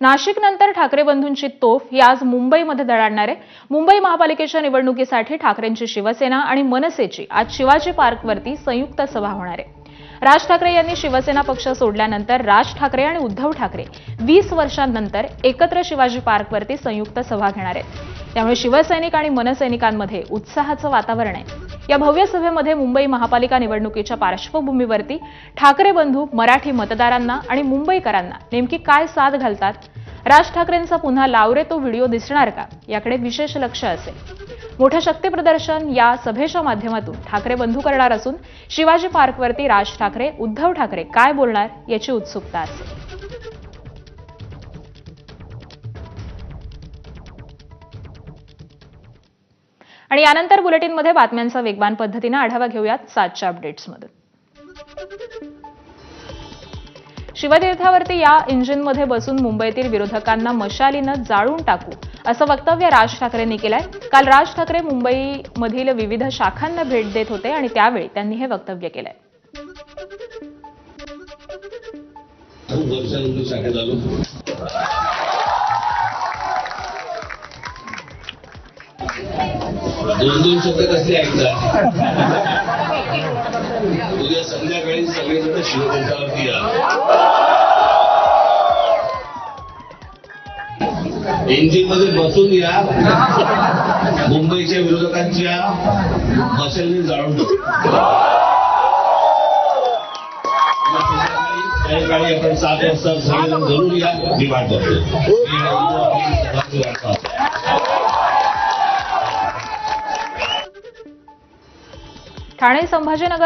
नाशिकनंतर ठाकरे बंधूंची तोफ ही आज मुंबईमध्ये धडाडणार आहे। मुंबई महापालिकेच्या निवडणुकीसाठी ठाकरेंची शिवसेना आणि मनसेची आज शिवाजी पार्कवरती संयुक्त सभा होणार आहे। राज ठाकरे यांनी शिवसेना पक्ष सोडल्यानंतर राज ठाकरे आणि उद्धव ठाकरे 20 वर्षांनंतर एकत्र शिवाजी पार्कवरती संयुक्त सभा घेणार आहेत। त्यामुळे शिवसैनिक आणि मनसैनिकांमध्ये उत्साहाचं वातावरण आहे। या भव्य सभेमध्ये मुंबई महापालिका निवडणुकीच्या पार्श्वभूमीवरती ठाकरे बंधू मराठी मतदारांना आणि मुंबईकरांना नेमकी काय साथ घालतात, राज ठाकरेंचा पुन्हा लाव रे तो व्हिडिओ दिसणार का, याकडे विशेष लक्ष असेल। मोठं शक्ती प्रदर्शन या सभेच्या माध्यमातून ठाकरे बंधू करणार असून शिवाजी पार्कवरती राज ठाकरे, उद्धव ठाकरे काय बोलणार याची उत्सुकता असेल। आणि यानंतर बुलेटिनमध्ये बातम्यांचा वेगवान पद्धतीने आढावा घेऊयात 7च्या अपडेट्समध्ये। शिवतीर्थावरती या इंजिनमध्ये बसून मुंबईतील विरोधकांना मशालीनं जाळून टाकू असं वक्तव्य राज ठाकरेंनी केलंय। काल राज ठाकरे मुंबईमधील विविध शाखांना भेट देत होते आणि त्यावेळी त्यांनी हे वक्तव्य केलंय। दोन शब्द कसले ऐकतात उद्या संध्याकाळी सगळेजण शिवतीर्थावरती या। इंजिन मध्ये बसून या, मुंबईच्या विरोधकांच्या मशालीने जाळून संध्याकाळी आपण 7 वाजता सगळेजण जरूर या। मी वाट बघतो। ठाणे संभाजीनगर